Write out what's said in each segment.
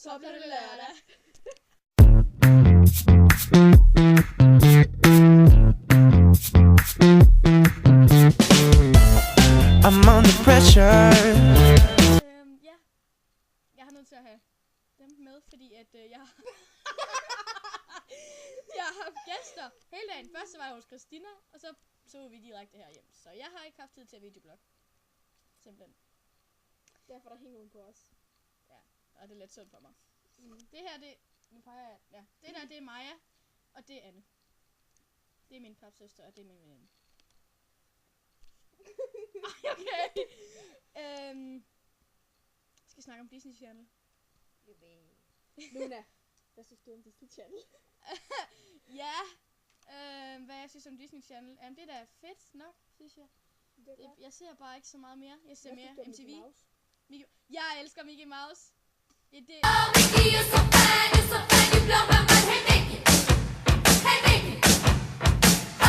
så bliver det lørdag. I'm under pressure. Ja. Jeg har nødt til at have dem med, fordi at jeg jeg har haft gæster hele dagen. Først så var jeg hos Christina, og så var vi direkte herhjem. Så jeg har ikke haft tid til at videoblog. Simpelthen. Derfor der hænger hun på os. Ja, og det er lidt synd for mig. Det her, nu peger jeg, ja. Det der, det er Maja, og det er Anne. Det er min papsøster, og det er min veninde. Okay. Skal vi snakke om Disney Channel? Luna, hvad synes du om Disney Channel? Ja. Hvad jeg synes om Disney Channel? Det er da fedt nok, synes jeg. Jeg ser bare ikke så meget mere. Jeg ser mere MTV. Jeg elsker Mickey Mouse. Det er det. Mickey, you're so fine, you're so fine, you blow my mind. Hey Mickey, hey Mickey.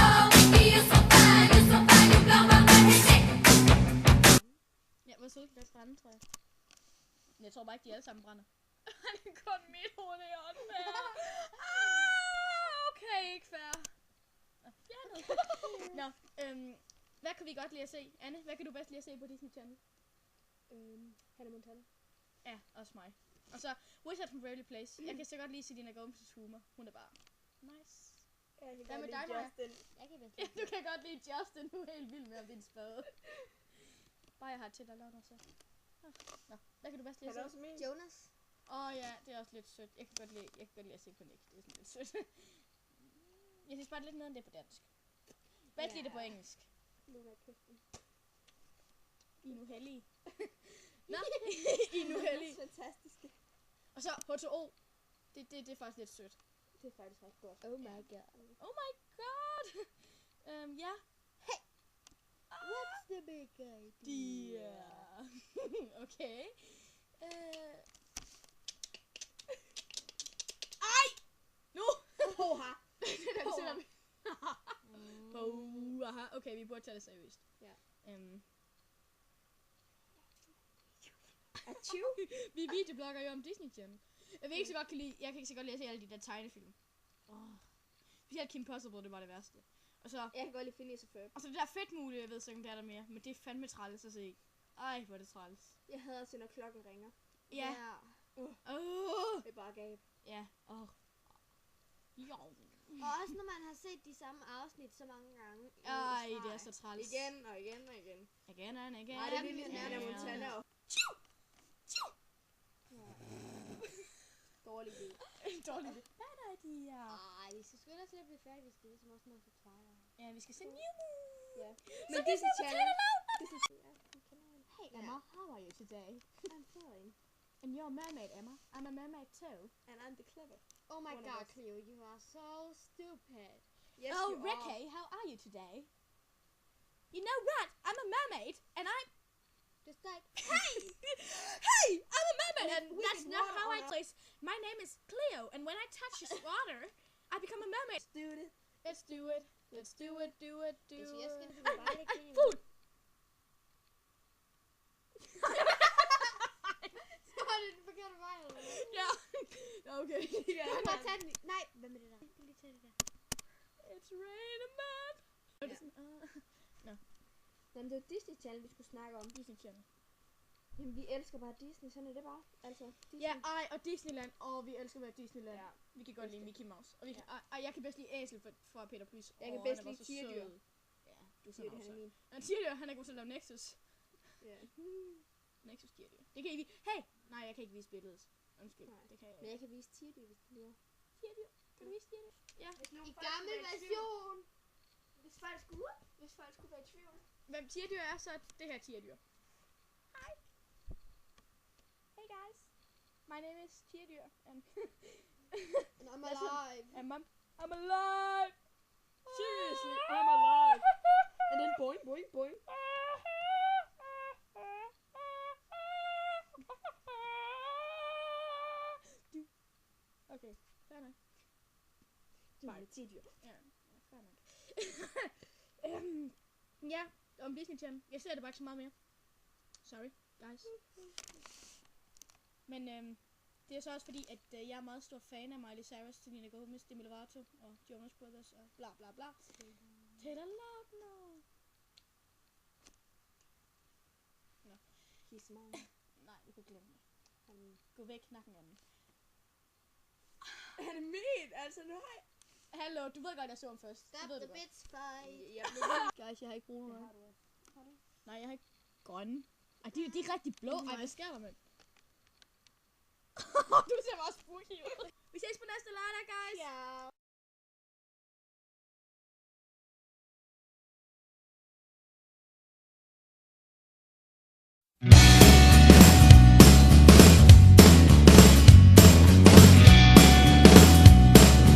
Oh Mickey, you're so fine, you're so fine, you blow my mind. Hey Mickey. Ja, hvor sødt kan brænde, tror jeg. Jeg tror bare ikke, de alle sammen brænder. Det er kun mit hoved, det er åndfærd. Okay, ikke fair. Fjernet. Nå, hvad kan vi godt lide at se? Anne, hvad kan du bedst lide at se på Disney Channel? Hannah Montana. Ja, også mig. Og så Wizard from Waverly Place. Jeg kan så godt lide Selena Gomez' humor. Hun er bare nice. Hvad med dig, Maja? Jeg kan bedst Ja, du kan godt lide Justin. Du er helt vild med din spade. Bare jeg har til dig, så. Nå, hvad kan du bedst lide at se? Jonas. Ja, det er også lidt sødt. Jeg kan godt lide at se på Nick. Det er sådan lidt sødt. Jeg synes bare lidt nederen det er på dansk. Bedst lide det på engelsk. Luna Kirsten. I er nu heldige. Nå, I er nu heldige. Fantastiske. Og så H2O. Det er faktisk lidt sødt. Det er faktisk ret godt. Oh my god. Oh my god. Ja. Hey. What's the big idea? Okay. Nu! Hoha! Okay, vi burde tage det seriøst. Ja. Vi videoblogger jo om Disney Channel. Jeg kan ikke så godt lide at se alle de der tegnefilm. Specielt Kim Possible, det var det værste. Og så, Jeg kan godt lide Phineas og Ferb. og så det der fedtmule, jeg ved så ikke, om det er der mere. Men det er fandme træls at se. Ej, hvor er det træls. Jeg hader også, når klokken ringer. Ja. Det er bare gab. Ja. Jo. Og også når man har set de samme afsnit så mange gange. Ej, det er så træls. Igen og igen og igen. Igen and again. Nej, det er lige ligesom Hannah Montana og... Dårlig lyd. Dårlig idé. Bad idea. Ej, vi skal skynde os til at blive færdige, hvis det er som også noget for Twilight. Ja, vi skal se Mew. Ja. Men Disney Channel... Hey, Emma, how are you today? I'm fine. And you're a mermaid, Emma. I'm a mermaid too. And I'm the clever. Oh my One of god, us. Cleo, you are so stupid. Yes, Oh, you Ricky, how are you today? You know what? I'm a mermaid, and I'm... Just like, Hey! Hey! I'm a mermaid, and We that's can not water how I on dress. My name is Cleo, and when I touch this water, I become a mermaid. Let's do it. Let's do it. Let's do it, do it, do Hvis it. jeg skal det bare ikke lide. Food! Så var det den forkerte vej, eller hvad? Ja. Okay. Ja, Du kan bare tage den. Nej, hvad med det der? Du kan lige tage det der. It's raining man. Ja. Jamen, det var Disney Channel, vi skulle snakke om. Disney Channel. Jamen, vi elsker bare Disney, sådan er det bare. Altså, Disney. Ja, og Disneyland. Vi elsker at Disneyland. Ja. Vi kan godt lide Mickey Mouse. Og, jeg kan bedst lide Æsel fra Peter Plys. Jeg kan Han bedst er bare lide så Tirdyr. sød. Ja, du er Siger sådan det, han er også. min. Og Tirdyr, han er god til at lave Nexus. Ja. Nexus Tirdyr. Det kan I vise. Hey! Nej, jeg kan ikke vise billedet. Undskyld, Nej. det kan jeg Men ikke. jeg kan vise Tirdyr, hvis du vil. Tirdyr? Kan du vise Tirdyr? Ja. I gammel version. Hvis folk skulle være i tvivl. Hvem Tirdyr er, så er det her Tirdyr. Hej! Hey guys! My name is Tirdyr, and And I'm alive. I'm alive! Seriously, I'm alive. And then boing, boing, boing. Okay, fair nok. Bare et Tirdyr. Ja, fair nok. Ja, om Disney Channel. Jeg ser det bare ikke så meget mere. Sorry, guys. Men Det er så også fordi, at jeg er meget stor fan af Miley Cyrus, Selena Gomez, Demi Lovato og Jonas Brothers og bla bla bla. Taylor Lautner. Kiss mig. Nej, du kan glemme det. Gå væk, nakken af den. Er det min? Altså, nu har jeg... Hallo, du ved godt, jeg så ham først. Stop Du ved the det godt. bitch fight. Ja, Guys, jeg har ikke brug det noget. har du også. Har du? Nej, jeg har ikke grønne. Ej, de er rigtig blå. Ej, hvad sker der, mand? Du ser bare spooky ud. Vi ses på næste lørdag, guys. Ja.